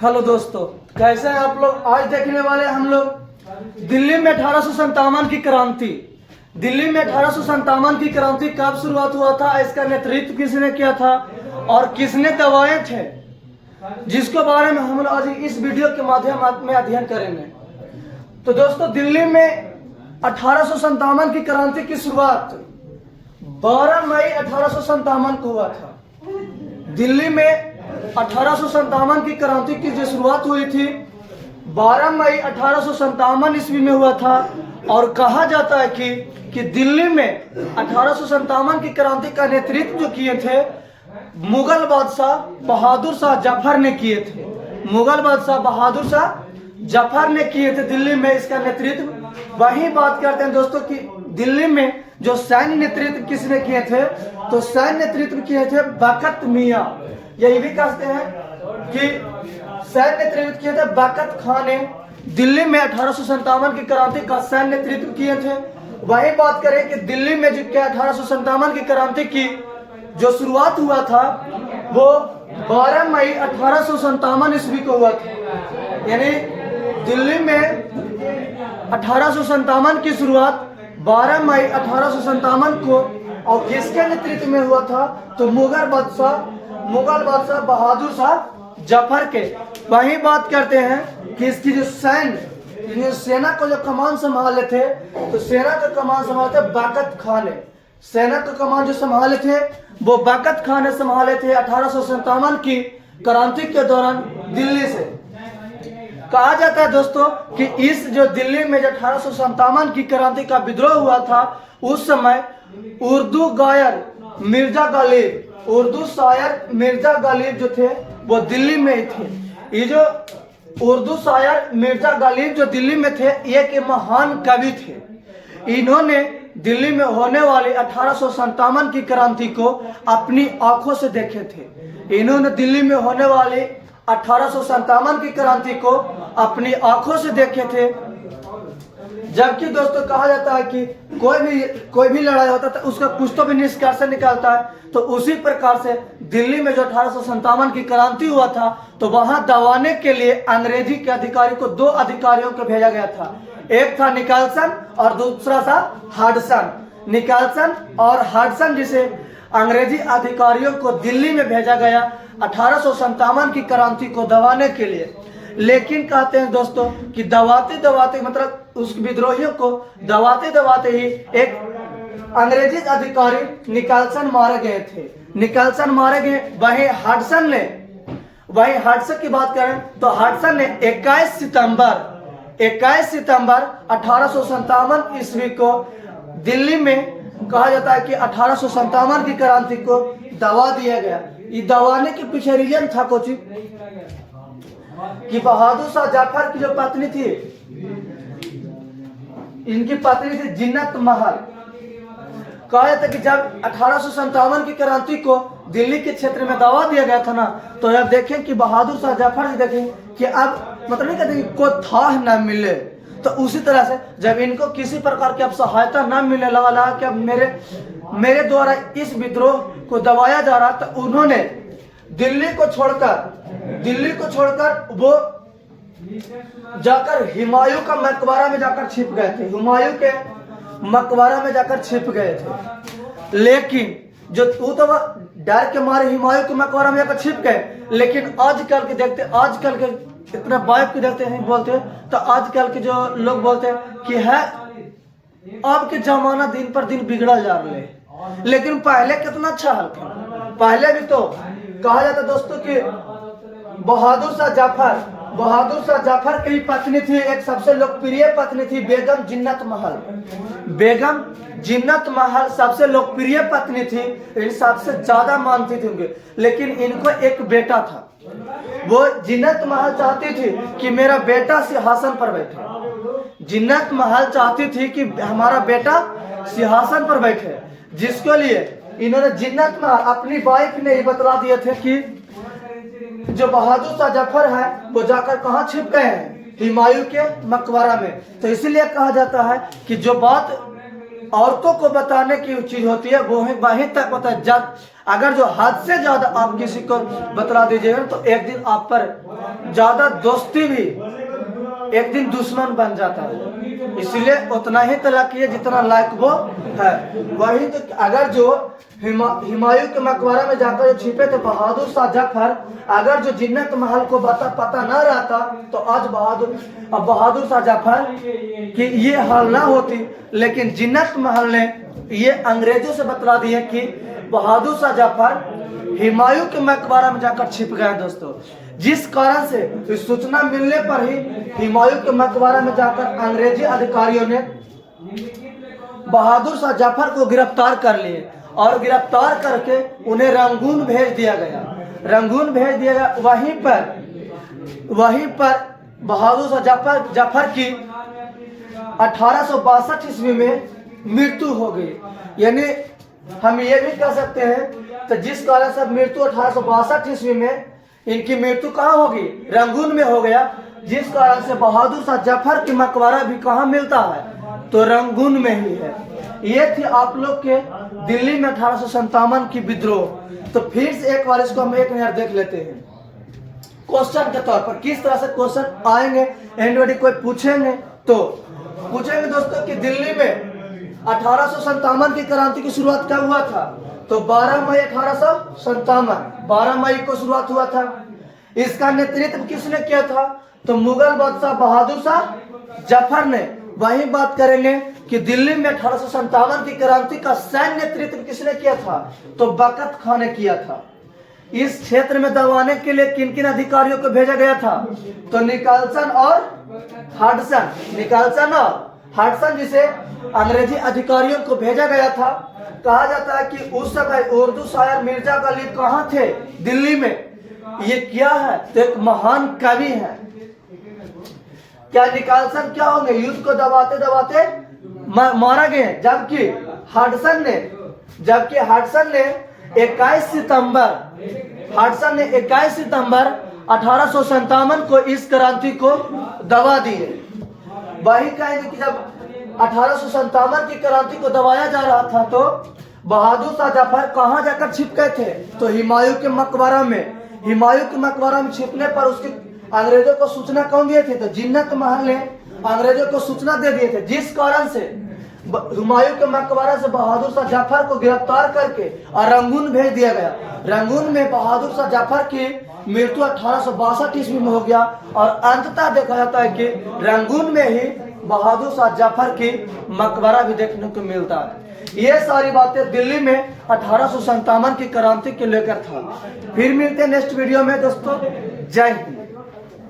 Hello दोस्तों, कैसे हैं आप लोग। आज देखने वाले हम लोग दिल्ली में 1857 की क्रांति। दिल्ली में 1857 की क्रांति कब शुरुआत हुआ था, इसका नेतृत्व किसने किया था और किसने दबाए थे, जिसके बारे में हम लोग आज इस वीडियो के माध्यम में अध्ययन करेंगे। तो दोस्तों, दिल्ली में 1857 की क्रांति की शुरुआत 12 मई 1857 को हुआ था। दिल्ली में 1857 की क्रांति की जो शुरुआत हुई थी 12 मई 1857 ईस्वी में हुआ था। और कहा जाता है कि दिल्ली में 1857 की क्रांति का नेतृत्व जो किए थे मुगल बादशाह बहादुर शाह जफर ने किए थे। मुगल बादशाह बहादुर शाह जफर ने किए थे दिल्ली में इसका नेतृत्व। वही बात करते हैं दोस्तों कि दिल्ली में जो सैन्य नेतृत्व किसने किए थे, तो सैन्य नेतृत्व किए थे बकत मियाँ। यही भी कहते हैं कि सैन्य नेतृत्व किए थे बकत खान ने दिल्ली में 1857 की क्रांति का सैन्य नेतृत्व किए थे। वही बात करें कि दिल्ली में जो क्या 1857 की क्रांति की जो शुरुआत हुआ था वो 12 मई 1857 ईस्वी को हुआ था। यानी दिल्ली में 1857 की शुरुआत 12 मई 1857 को और किसके नेतृत्व में हुआ था, तो मुगल बादशाह बहादुर शाह जफर के। वही बात करते हैं कि इसकी जो सेना को जो कमान संभाले थे, तो सेना का कमान संभाले थे बकत खान ने। सेना का कमान जो संभाले थे वो बकत खान ने संभाले थे 1857 की क्रांति के दौरान दिल्ली से। कहा जाता है दोस्तों कि इस जो दिल्ली में जो 1857 की क्रांति का विद्रोह हुआ था, उस समय उर्दू गायर मिर्जा गालिब, उर्दू शायर मिर्जा गालिब जो थे वो दिल्ली में ही थे। ये जो उर्दू शायर मिर्जा गालिब जो दिल्ली में थे, ये के महान कवि थे। इन्होंने दिल्ली में होने वाली 1857 की क्रांति को अपनी आंखों से देखे थे। इन्होंने दिल्ली में होने वाली 1857 की क्रांति को अपनी आंखों से देखे थे। जबकि दोस्तों कहा जाता है कि कोई भी लड़ाई होता था उसका कुछ तो भी निष्कर्ष निकालता है। तो उसी प्रकार से दिल्ली में जो 1857 की क्रांति हुआ था, तो वहां दबाने के लिए अंग्रेजी के अधिकारी को 2 अधिकारियों को भेजा गया था। एक था निकलसन और दूसरा था हडसन। निकलसन और हडसन जिसे अंग्रेजी अधिकारियों को दिल्ली में भेजा गया 1857 की क्रांति को दबाने के लिए। लेकिन कहते हैं दोस्तों कि दबाते मतलब उस विद्रोहियों को दबाते ही एक अंग्रेजी अधिकारी निकलसन मारे गए थे। निकलसन मारे गए। वही हडसन की बात करें तो हडसन ने 21 सितंबर 1857 ईस्वी को दिल्ली में कहा जाता है कि 1857 की क्रांति को दबा दिया गया। ये दबाने के पीछे रीजन था कुछ कि बहादुर शाह जफर की जो पत्नी थी, इनकी पत्नी थी जिन्नत महल। कहा जाता है कि जब 1857 की क्रांति को दिल्ली के क्षेत्र में दबा दिया गया था ना, तो अब देखें कि बहादुर शाह जफर जी देखें कि अब मतलब नहीं कहते कि कोई था ना मिले। तो उसी तरह से जब इनको किसी प्रकार की अब सहायता न मिलने लगा कि अब मेरे द्वारा इस विद्रोह को दबाया जा रहा, तो उन्होंने दिल्ली को छोड़कर वो जाकर हुमायूं का मकबरा में जाकर छिप गए थे। हुमायूं के मकबरा में जाकर छिप गए थे। लेकिन जो वो तो डर के मारे हुमायूं के मकबरा में जाकर छिप गए। लेकिन आजकल के इतना बाइक को देखते हैं बोलते हैं, तो आजकल के जो लोग बोलते हैं कि है अब के जमाना दिन पर दिन बिगड़ा जा रहा है। लेकिन पहले कितना अच्छा हाल था। पहले भी तो कहा जाता दोस्तों कि बहादुर शाह जफर की पत्नी थी, एक सबसे लोकप्रिय पत्नी थी बेगम जिन्नत महल। बेगम जिन्नत महल सबसे लोकप्रिय पत्नी थी, इन सबसे ज्यादा मानती थी उनके। लेकिन इनको एक बेटा था। वो जिन्नत महल चाहती थी कि मेरा बेटा सिंहासन पर बैठे। जिन्नत महल चाहती थी कि हमारा बेटा सिंहासन पर बैठे, जिसके लिए इन्होंने जिन्नत महल अपनी वाइफ ने ही बतला दिए थे कि जो बहादुर शाह जफर है वो जाकर कहाँ छिप गए हैं, हुमायूं के मकबरा में। तो इसीलिए कहा जाता है कि जो बात औरतों को बताने की चीज होती है वो वहीं तक पता है। अगर जो हद से ज्यादा आप किसी को बतला दीजिएगा तो एक दिन आप पर ज्यादा दोस्ती भी एक दिन दुश्मन बन जाता है। इसलिए उतना ही तलाकी है जितना लायक वो है। वही तो अगर जो हुमायूं के मकबरा में जाकर जो छिपे थे बहादुर शाह जफर, अगर जो जिन्नत महल को पता न रहता तो आज बहादुर शाह जफर की ये हाल ना होती। लेकिन जिन्नत महल ने ये अंग्रेजों से बतला दिया कि बहादुर शाह जफर हुमायूं के मकबरा में जाकर छिप गए दोस्तों। जिस कारण से इस सूचना मिलने पर ही हुमायूं के मकबरा में जाकर अंग्रेजी अधिकारियों ने बहादुर शाह जफर को गिरफ्तार कर लिए और गिरफ्तार करके उन्हें रंगून भेज दिया गया। रंगून भेज दिया गया। वहीं पर बहादुर शाह जफर की 1862 ईस्वी में मृत्यु हो गई। यानी हम ये भी कह सकते हैं तो जिस कारण से मृत्यु 1862 ईस्वी में इनकी मृत्यु कहाँ होगी? रंगून में हो गया। जिस कारण से बहादुर शाह जफर की मकबरा भी कहाँ मिलता है? तो रंगून में ही है। ये थी आप लोग के दिल्ली में 1857 की विद्रोह। तो फिर से एक बार इसको हम एक नजर देख लेते हैं क्वेश्चन के तौर पर, किस तरह से क्वेश्चन आएंगे। एंड कोई पूछेंगे तो पूछेंगे दोस्तों कि दिल्ली में 1857 की क्रांति की शुरुआत कब हुआ था? तो 12 मई 1857, 12 मई को शुरुआत हुआ था। इसका नेतृत्व किसने किया था? तो मुगल बादशाह बहादुर शाह जफर ने। वही बात करेंगे कि दिल्ली में 1857 की क्रांति का सैन्य नेतृत्व किसने किया था? तो बकत खां ने किया था। इस क्षेत्र में दबाने के लिए किन किन अधिकारियों को भेजा गया था? तो निकालसन और हडसन। निकालसन और हडसन जिसे अंग्रेजी अधिकारियों को भेजा गया था। कहा जाता है कि उस समय उर्दू शायर मिर्जा गालिब कहाँ थे? दिल्ली में। ये क्या है? तो एक महान कवि है। क्या निकालसन क्या होंगे? युद्ध को दबाते दबाते मारा गए। जबकि हडसन ने 21 सितंबर 1857 को इस क्रांति को दबा दिए। वही कहेंगे कि जब 1857 की क्रांति को दबाया जा रहा था तो बहादुर शाह जफर कहाँ जाकर छिप गए थे? तो हुमायूं के मकबरा में। हुमायूं के मकबरा में छिपने पर उसके अंग्रेजों को सूचना कौन दिए थे? तो जिन्नत महल ने अंग्रेजों को सूचना दे दिए थे। जिस कारण से हुमायूं के मकबरा से बहादुर शाह जफर को गिरफ्तार करके और रंगून भेज दिया गया। रंगून में बहादुर शाह जफर की मृत्यु 1862 ईस्वी में हो गया और अंततः देखा जाता है कि रंगून में ही बहादुर शाह जफर की मकबरा भी देखने को मिलता है। ये सारी बातें दिल्ली में 1857 की क्रांति को लेकर था। फिर मिलते हैं नेक्स्ट वीडियो में दोस्तों। जय हिंद।